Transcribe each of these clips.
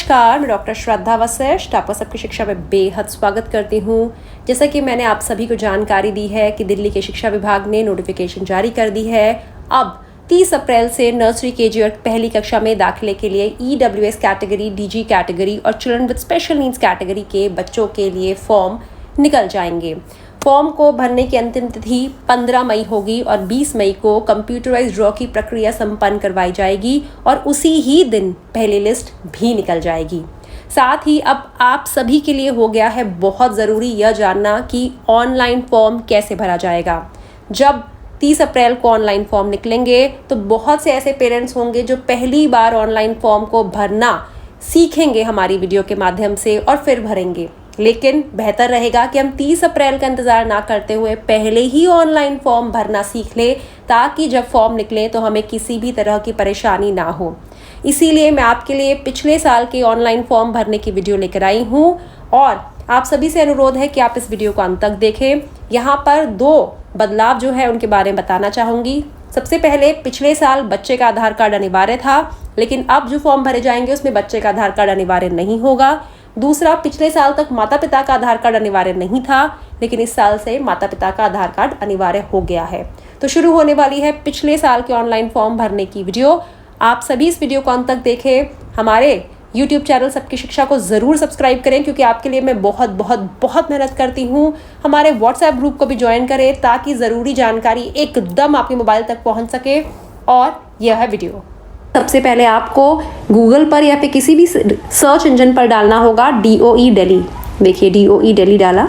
नमस्कार, मैं डॉक्टर श्रद्धा वशिष्ठ आपका सबकी शिक्षा में बेहद स्वागत करती हूँ। जैसा कि मैंने आप सभी को जानकारी दी है कि दिल्ली के शिक्षा विभाग ने नोटिफिकेशन जारी कर दी है। अब 30 अप्रैल से नर्सरी केजी और पहली कक्षा में दाखिले के लिए EWS कैटेगरी, DG कैटेगरी और children with special needs category के बच्चों के लिए फॉर्म निकल जाएंगे। फॉर्म को भरने की अंतिम तिथि 15 मई होगी और 20 मई को कंप्यूटराइज्ड ड्रॉ की प्रक्रिया संपन्न करवाई जाएगी और उसी ही दिन पहली लिस्ट भी निकल जाएगी। साथ ही अब आप सभी के लिए हो गया है बहुत ज़रूरी यह जानना कि ऑनलाइन फॉर्म कैसे भरा जाएगा। जब 30 अप्रैल को ऑनलाइन फॉर्म निकलेंगे तो बहुत से ऐसे पेरेंट्स होंगे जो पहली बार ऑनलाइन फॉर्म को भरना सीखेंगे हमारी वीडियो के माध्यम से और फिर भरेंगे। लेकिन बेहतर रहेगा कि हम 30 अप्रैल का इंतज़ार ना करते हुए पहले ही ऑनलाइन फॉर्म भरना सीख ले, ताकि जब फॉर्म निकले तो हमें किसी भी तरह की परेशानी ना हो। इसीलिए मैं आपके लिए पिछले साल के ऑनलाइन फॉर्म भरने की वीडियो लेकर आई हूँ और आप सभी से अनुरोध है कि आप इस वीडियो को अंत तक देखें। यहाँ पर 2 बदलाव जो है उनके बारे में बताना चाहूँगी। सबसे पहले पिछले साल बच्चे का आधार कार्ड अनिवार्य था, लेकिन अब जो फॉर्म भरे जाएंगे उसमें बच्चे का आधार कार्ड अनिवार्य नहीं होगा। दूसरा, पिछले साल तक माता पिता का आधार कार्ड अनिवार्य नहीं था, लेकिन इस साल से माता पिता का आधार कार्ड अनिवार्य हो गया है। तो शुरू होने वाली है पिछले साल के ऑनलाइन फॉर्म भरने की वीडियो। आप सभी इस वीडियो को अंत तक देखें। हमारे YouTube चैनल सबकी शिक्षा को ज़रूर सब्सक्राइब करें, क्योंकि आपके लिए मैं बहुत बहुत बहुत मेहनत करती हूँ। हमारे WhatsApp ग्रुप को भी ज्वाइन करें ताकि ज़रूरी जानकारी एकदम आपके मोबाइल तक पहुँच सके। और यह है वीडियो। सबसे पहले आपको गूगल पर या फिर किसी भी सर्च इंजन पर डालना होगा DOE दिल्ली। देखिए DOE दिल्ली डाला।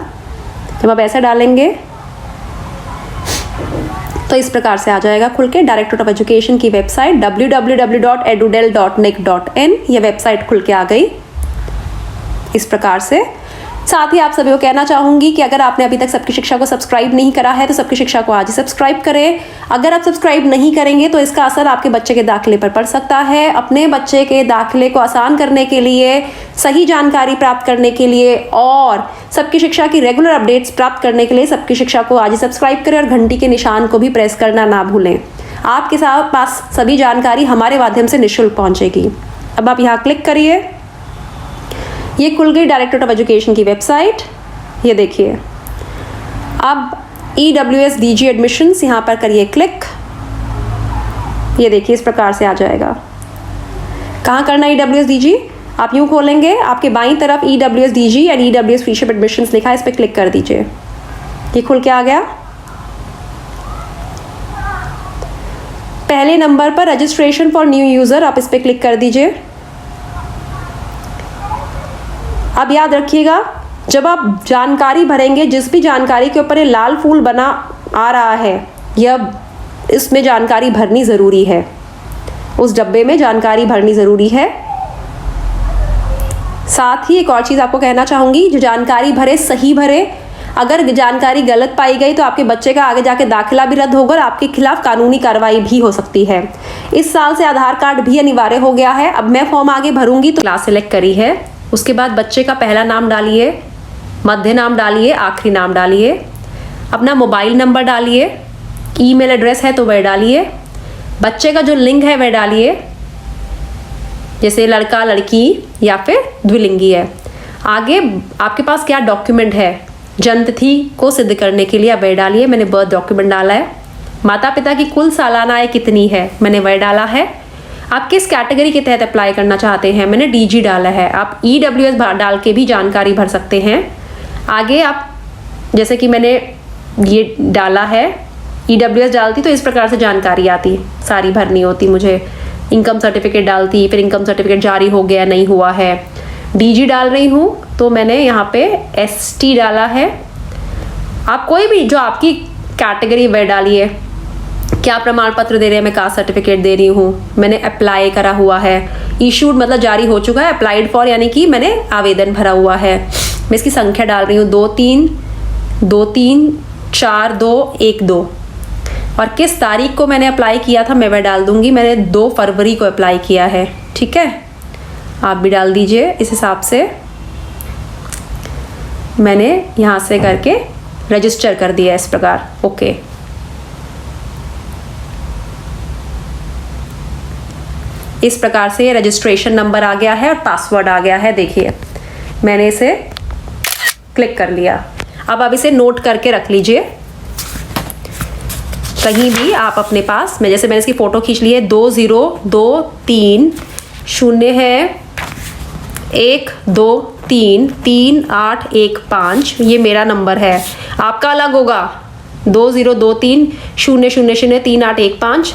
जब आप ऐसा डालेंगे तो इस प्रकार से आ जाएगा खुल के डायरेक्टरेट ऑफ एजुकेशन की वेबसाइट www.edudel.nic.in। यह वेबसाइट खुल के आ गई इस प्रकार से। साथ ही आप सभी को कहना चाहूँगी कि अगर आपने अभी तक सबकी शिक्षा को सब्सक्राइब नहीं करा है तो सबकी शिक्षा को आज ही सब्सक्राइब करें। अगर आप सब्सक्राइब नहीं करेंगे तो इसका असर आपके बच्चे के दाखिले पर पड़ सकता है। अपने बच्चे के दाखिले को आसान करने के लिए, सही जानकारी प्राप्त करने के लिए और सबकी शिक्षा की रेगुलर अपडेट्स प्राप्त करने के लिए सबकी शिक्षा को आज ही सब्सक्राइब करें और घंटी के निशान को भी प्रेस करना ना भूलें। आपके पास सभी जानकारी हमारे माध्यम से निःशुल्क पहुँचेगी। अब आप यहाँ क्लिक करिए। ये खुल गई डायरेक्टरेट ऑफ एजुकेशन की वेबसाइट। ये देखिए, अब EWS DG एडमिशन्स यहाँ पर करिए क्लिक। ये देखिए इस प्रकार से आ जाएगा। कहाँ करना EWS DG? आप यूँ खोलेंगे, आपके बाईं तरफ EWS DG and EWS freeship admissions लिखा है, इस पर क्लिक कर दीजिए। ये खुल के आ गया। पहले नंबर पर रजिस्ट्रेशन फॉर न्यू यूज़र, आप इस पर क्लिक कर दीजिए। अब याद रखिएगा, जब आप जानकारी भरेंगे, जिस भी जानकारी के ऊपर ये लाल फूल बना आ रहा है, यह इसमें जानकारी भरनी ज़रूरी है। उस डब्बे में जानकारी भरनी ज़रूरी है। साथ ही एक और चीज़ आपको कहना चाहूँगी, जो जानकारी भरे सही भरे। अगर जानकारी गलत पाई गई तो आपके बच्चे का आगे जाके दाखिला भी रद्द होगा और आपके खिलाफ कानूनी कार्रवाई भी हो सकती है। इस साल से आधार कार्ड भी अनिवार्य हो गया है। अब मैं फॉर्म आगे भरूंगी तो क्लास सेलेक्ट करी है। उसके बाद बच्चे का पहला नाम डालिए, मध्य नाम डालिए, आखिरी नाम डालिए, अपना मोबाइल नंबर डालिए, ईमेल एड्रेस है तो वह डालिए, बच्चे का जो लिंग है वह डालिए, जैसे लड़का लड़की या फिर द्विलिंगी है। आगे आपके पास क्या डॉक्यूमेंट है, जन्म तिथि को सिद्ध करने के लिए वह डालिए। मैंने बर्थ डॉक्यूमेंट डाला है। माता पिता की कुल सालाना आय कितनी है, मैंने वह डाला है। आप किस कैटेगरी के तहत अप्लाई करना चाहते हैं, मैंने DG डाला है। आप EWS डाल के भी जानकारी भर सकते हैं। आगे आप, जैसे कि मैंने ये डाला है, EWS डालती तो इस प्रकार से जानकारी आती, सारी भरनी होती मुझे। इनकम सर्टिफिकेट डालती, फिर इनकम सर्टिफिकेट जारी हो गया नहीं हुआ है। DG डाल रही हूँ तो मैंने यहाँ पे ST डाला है। आप कोई भी जो आपकी कैटेगरी वह डालिए। क्या प्रमाण पत्र दे रहे हैं, मैं कास्ट सर्टिफिकेट दे रही हूँ। मैंने अप्लाई करा हुआ है। इशूड मतलब जारी हो चुका है। अप्लाइड फॉर यानी कि मैंने आवेदन भरा हुआ है। मैं इसकी संख्या डाल रही हूँ 234212 और किस तारीख को मैंने अप्लाई किया था मैं वह डाल दूंगी। मैंने 2 फरवरी को अप्लाई किया है। ठीक है, आप भी डाल दीजिए इस हिसाब से। मैंने यहाँ से करके रजिस्टर कर दिया इस प्रकार। ओके, इस प्रकार से रजिस्ट्रेशन नंबर आ गया है और पासवर्ड आ गया है। देखिए मैंने इसे क्लिक कर लिया। अब आप इसे नोट करके रख लीजिए कहीं भी आप अपने पास। मैं जैसे मैंने इसकी फ़ोटो खींच ली है। 2023 है 1233815 ये मेरा नंबर है। आपका अलग होगा 202300033815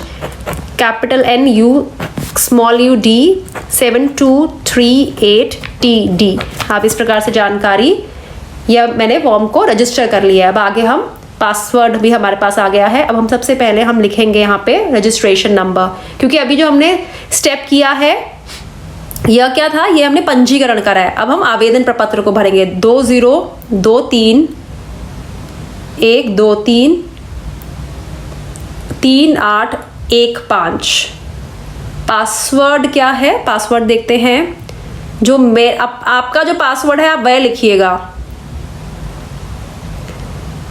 capital NU small UD 7238TD। आप इस प्रकार से जानकारी, यह मैंने फॉर्म को रजिस्टर कर लिया है। अब आगे हम पासवर्ड भी हमारे पास आ गया है। अब हम सबसे पहले हम लिखेंगे यहाँ पे रजिस्ट्रेशन नंबर, क्योंकि अभी जो हमने स्टेप किया है यह क्या था, ये हमने पंजीकरण करा है। अब हम आवेदन प्रपत्र को भरेंगे 2023123815। पासवर्ड क्या है, पासवर्ड देखते हैं। जो आपका जो पासवर्ड है आप वह लिखिएगा।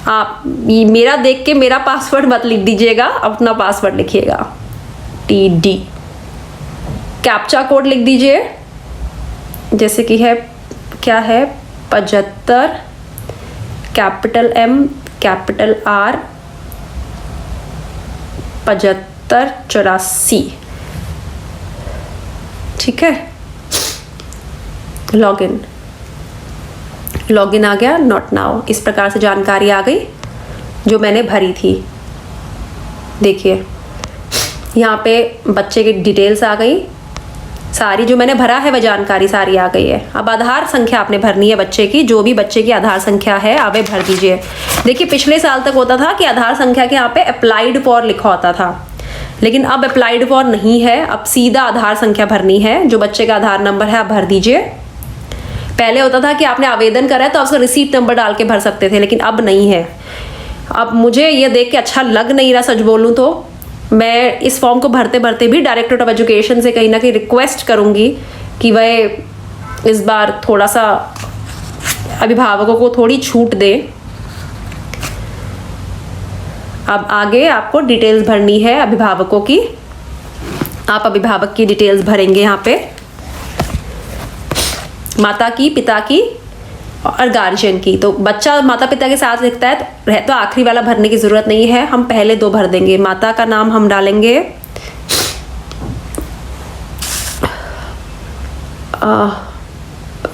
आप मेरा देख के मेरा पासवर्ड मत लिख दीजिएगा, अपना पासवर्ड लिखिएगा। TD कैप्चा कोड लिख दीजिए, जैसे कि है क्या है 75 कैपिटल M कैपिटल R 7584। ठीक है, लॉगिन आ गया, नॉट नाउ। इस प्रकार से जानकारी आ गई जो मैंने भरी थी। देखिए यहाँ पे बच्चे की डिटेल्स आ गई सारी, जो मैंने भरा है वह जानकारी सारी आ गई है। अब आधार संख्या आपने भरनी है बच्चे की, जो भी बच्चे की आधार संख्या है आप भर दीजिए। देखिए पिछले साल तक होता था कि आधार संख्या के यहाँ पे अप्लाइड फॉर लिखा होता था, लेकिन अब अप्लाइड फॉर नहीं है, अब सीधा आधार संख्या भरनी है। जो बच्चे का आधार नंबर है आप भर दीजिए। पहले होता था कि आपने आवेदन करा है तो आप उसका रिसीट नंबर डाल के भर सकते थे, लेकिन अब नहीं है। अब मुझे ये देख के अच्छा लग नहीं रहा, सच बोलूँ तो मैं इस फॉर्म को भरते भरते भी डायरेक्टरेट ऑफ एजुकेशन से कहीं ना कहीं रिक्वेस्ट करूँगी कि वह इस बार थोड़ा सा अभिभावकों को थोड़ी छूट दे। अब आगे आपको डिटेल्स भरनी है अभिभावकों की। आप अभिभावक की डिटेल्स भरेंगे यहाँ पे, माता की, पिता की और गार्जियन की। तो बच्चा माता पिता के साथ लिखता है तो आखिरी वाला भरने की ज़रूरत नहीं है, हम पहले दो भर देंगे। माता का नाम हम डालेंगे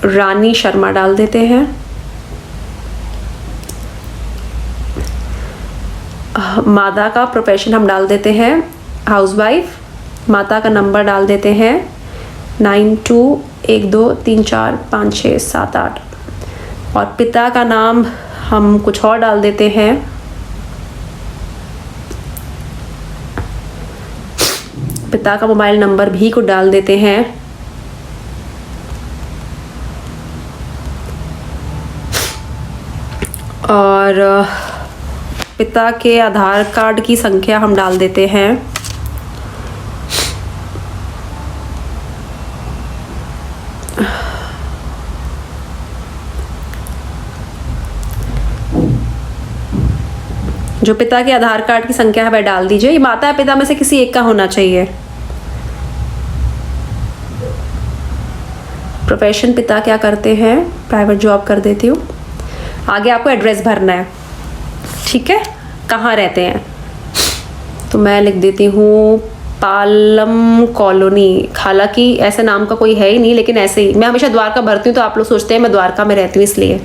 रानी शर्मा डाल देते हैं। माता का प्रोफेशन हम डाल देते हैं हाउसवाइफ। माता का नंबर डाल देते हैं 9212345678। और पिता का नाम हम कुछ और डाल देते हैं, पिता का मोबाइल नंबर भी कुछ डाल देते हैं। और पिता के आधार कार्ड की संख्या हम डाल देते हैं जो पिता के आधार कार्ड की संख्या है वह डाल दीजिए। ये माता या पिता में से किसी एक का होना चाहिए। प्रोफेशन पिता क्या करते हैं, प्राइवेट जॉब कर देती हूँ। आगे आपको एड्रेस भरना है, ठीक है, कहाँ रहते हैं। तो मैं लिख देती हूँ पालम कॉलोनी। हालांकि ऐसे नाम का कोई है ही नहीं, लेकिन ऐसे ही मैं हमेशा द्वारका भरती हूँ तो आप लोग सोचते हैं मैं द्वारका में रहती हूँ, इसलिए।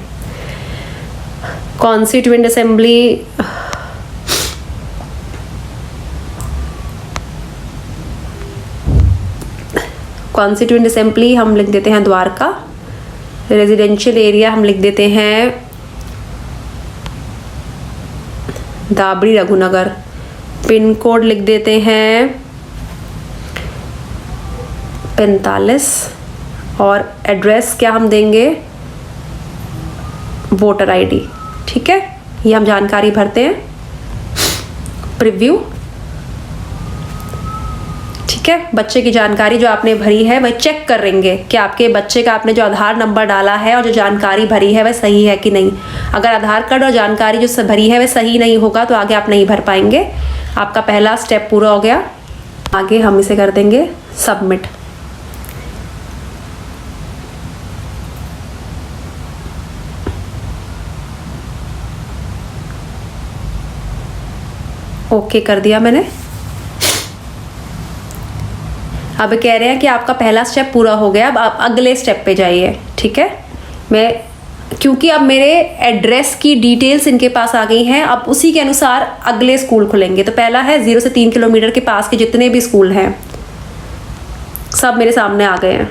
कॉन्स्टिट्यूएंट असेंबली हम लिख देते हैं द्वारका। रेजिडेंशियल एरिया हम लिख देते हैं दाबड़ी रघुनगर। पिन कोड लिख देते हैं 45। और एड्रेस क्या हम देंगे, वोटर आईडी, ठीक है। ये हम जानकारी भरते हैं। प्रीव्यू, ठीक है। बच्चे की जानकारी जो आपने भरी है वह चेक करेंगे कि आपके बच्चे का आपने जो आधार नंबर डाला है और जो जानकारी भरी है वह सही है कि नहीं। अगर आधार कार्ड और जानकारी जो भरी है वह सही नहीं होगा तो आगे आप नहीं भर पाएंगे। आपका पहला स्टेप पूरा हो गया। आगे हम इसे कर देंगे सबमिट। ओके कर दिया मैंने। अब कह रहे हैं कि आपका पहला स्टेप पूरा हो गया, अब आप अगले स्टेप पे जाइए। ठीक है, मैं क्योंकि अब मेरे एड्रेस की डिटेल्स इनके पास आ गई हैं, अब उसी के अनुसार अगले स्कूल खुलेंगे। तो पहला है 0 से 3 किलोमीटर के पास के जितने भी स्कूल हैं सब मेरे सामने आ गए हैं।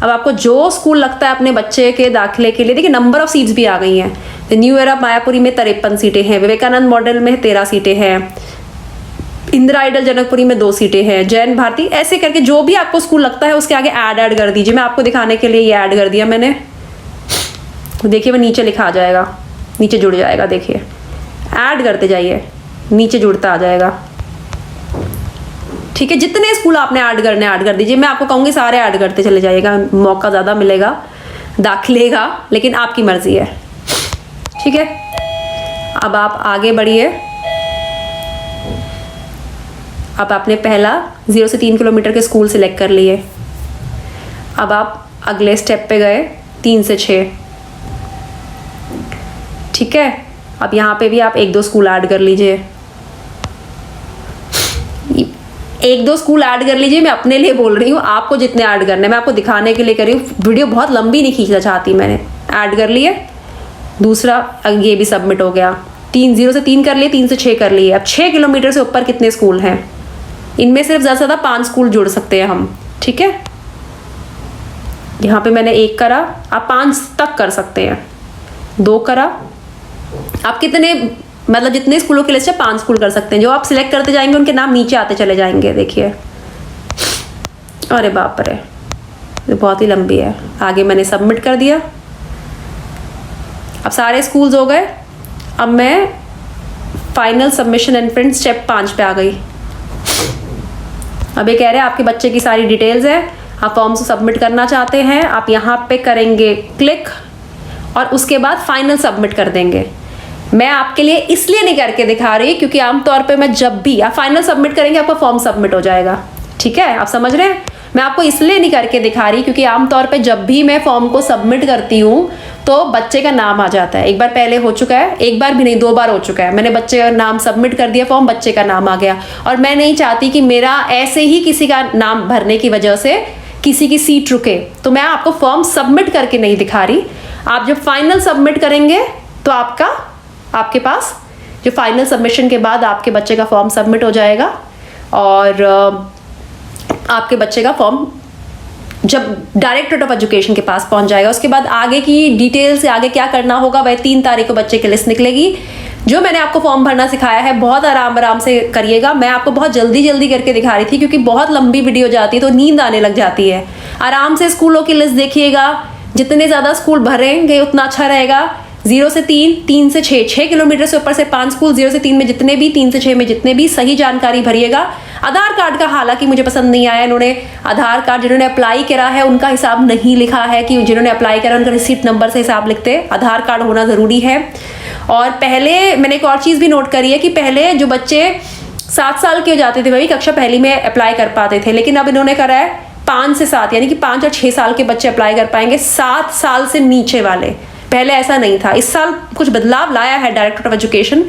अब आपको जो स्कूल लगता है अपने बच्चे के दाखिले के लिए, देखिए नंबर ऑफ सीट्स भी आ गई हैं। तो न्यू एरा मायापुरी में 53 सीटें हैं, विवेकानंद मॉडल में 13 सीटें हैं, इंदिरा आइडल जनकपुरी में 2 सीटें हैं, जैन भारती, ऐसे करके जो भी आपको स्कूल लगता है उसके आगे ऐड कर दीजिए। मैं आपको दिखाने के लिए ये ऐड कर दिया मैंने। देखिए वो नीचे लिखा आ जाएगा, नीचे जुड़ जाएगा। देखिए ऐड करते जाइए, नीचे जुड़ता आ जाएगा। ठीक है, जितने स्कूल आपने ऐड करने ऐड कर दीजिए। मैं आपको कहूँगी सारे ऐड करते चले जाइएगा, मौका ज़्यादा मिलेगा दाखिले का, लेकिन आपकी मर्जी है। ठीक है, अब आप आगे बढ़िए। अब आपने पहला 0 से 3 किलोमीटर के स्कूल सिलेक्ट कर लिए। अब आप अगले स्टेप पे गए 3 से 6। ठीक है, अब यहाँ पे भी आप 1-2 स्कूल ऐड कर लीजिए, 1-2 स्कूल ऐड कर लीजिए। मैं अपने लिए बोल रही हूँ, आपको जितने ऐड करने मैं आपको दिखाने के लिए कर रही हूँ। वीडियो बहुत लंबी नहीं खींचना चाहती मैंने। ऐड कर लिए, दूसरा ये भी सबमिट हो गया। 0 से 3 कर लिए, 3 से 6 कर लिए। अब 6 किलोमीटर से ऊपर कितने स्कूल हैं? इनमें सिर्फ ज़्यादा से ज़्यादा 5 स्कूल जुड़ सकते हैं हम। ठीक है, यहाँ पे मैंने 1 करा, आप 5 तक कर सकते हैं। 2 करा, आप कितने मतलब जितने स्कूलों की लिस्ट है 5 स्कूल कर सकते हैं। जो आप सिलेक्ट करते जाएंगे उनके नाम नीचे आते चले जाएंगे। देखिए, अरे बाप रे, ये बहुत ही लंबी है। आगे मैंने सबमिट कर दिया। अब सारे स्कूल्स हो गए। अब मैं final submission and print step 5 पे आ गई। अब ये कह रहे हैं आपके बच्चे की सारी डिटेल्स है, आप फॉर्म से सबमिट करना चाहते हैं, आप यहाँ पे करेंगे क्लिक और उसके बाद फाइनल सबमिट कर देंगे। मैं आपके लिए इसलिए नहीं करके दिखा रही क्योंकि आमतौर पे मैं जब भी आप फाइनल सबमिट करेंगे आपका फॉर्म सबमिट हो जाएगा। ठीक है, आप समझ रहे हैं? मैं आपको इसलिए नहीं करके दिखा रही क्योंकि आमतौर पे जब भी मैं फॉर्म को सबमिट करती हूँ तो बच्चे का नाम आ जाता है। एक बार पहले हो चुका है, एक बार भी नहीं 2 बार हो चुका है। मैंने बच्चे का नाम सबमिट कर दिया, फॉर्म बच्चे का नाम आ गया। और मैं नहीं चाहती कि मेरा ऐसे ही किसी का नाम भरने की वजह से किसी की सीट रुके, तो मैं आपको फॉर्म सबमिट करके नहीं दिखा रही। आप जब फाइनल सबमिट करेंगे तो आपके पास जो फाइनल सबमिशन के बाद आपके बच्चे का फॉर्म सबमिट हो जाएगा और आपके बच्चे का फॉर्म जब डायरेक्टरेट ऑफ एजुकेशन के पास पहुंच जाएगा, उसके बाद आगे की डिटेल से आगे क्या करना होगा वह 3 तारीख को बच्चे की लिस्ट निकलेगी। जो मैंने आपको फॉर्म भरना सिखाया है बहुत आराम से करिएगा। मैं आपको बहुत जल्दी करके दिखा रही थी क्योंकि बहुत लंबी वीडियो जाती है तो नींद आने लग जाती है। आराम से स्कूलों की लिस्ट देखिएगा, जितने ज़्यादा स्कूल भरेंगे उतना अच्छा रहेगा। 0 से 3, 3 से 6 किलोमीटर से ऊपर से 5 स्कूल, 0 से 3 में जितने भी, 3 से 6 में जितने भी, सही जानकारी भरिएगा। आधार कार्ड का हालांकि मुझे पसंद नहीं आया, इन्होंने आधार कार्ड जिन्होंने अप्लाई करा है उनका हिसाब नहीं लिखा है कि जिन्होंने अप्लाई करा उनका रिसीट नंबर से हिसाब लिखते। आधार कार्ड होना ज़रूरी है। और पहले मैंने एक और चीज़ भी नोट करी है कि पहले जो बच्चे 7 साल के हो जाते थे वही कक्षा पहली में अप्लाई कर पाते थे, लेकिन अब इन्होंने करा है 5 से 7, यानी कि 5 और 6 साल के बच्चे अप्लाई कर पाएंगे, 7 साल से नीचे वाले। पहले ऐसा नहीं था। इस साल कुछ बदलाव लाया है डायरेक्टरेट ऑफ एजुकेशन।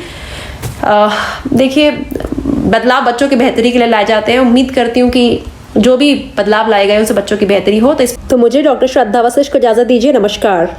देखिए, बदलाव बच्चों की बेहतरी के लिए लाए जाते हैं। उम्मीद करती हूँ कि जो भी बदलाव लाए गए उनसे बच्चों की बेहतरी हो। तो मुझे डॉक्टर श्रद्धा वशिष्ठ को इजाज़त दीजिए। नमस्कार।